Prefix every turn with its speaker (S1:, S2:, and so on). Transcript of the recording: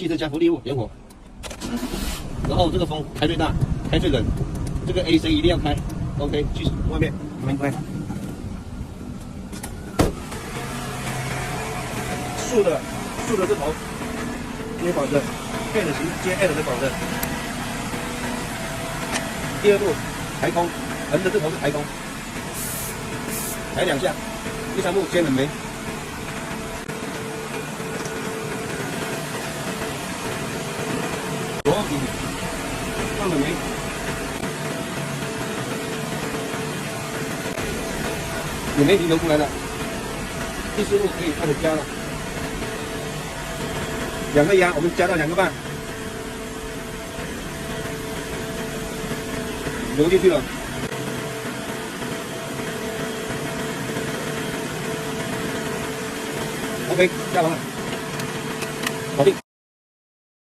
S1: 记得加福利物，点火。然后这个风开最大，开最冷，这个 AC 一定要开。OK， 去外面门关。竖的这头接保证 ，L 型接 L 的保证。第二步抬空，横的这头是抬空，抬2下。第3步接冷媒。左底放冷媒。冷媒已经流出来了。第4步可以开始加了。2个压，我们加到2个半，流进去了。OK， 加完了。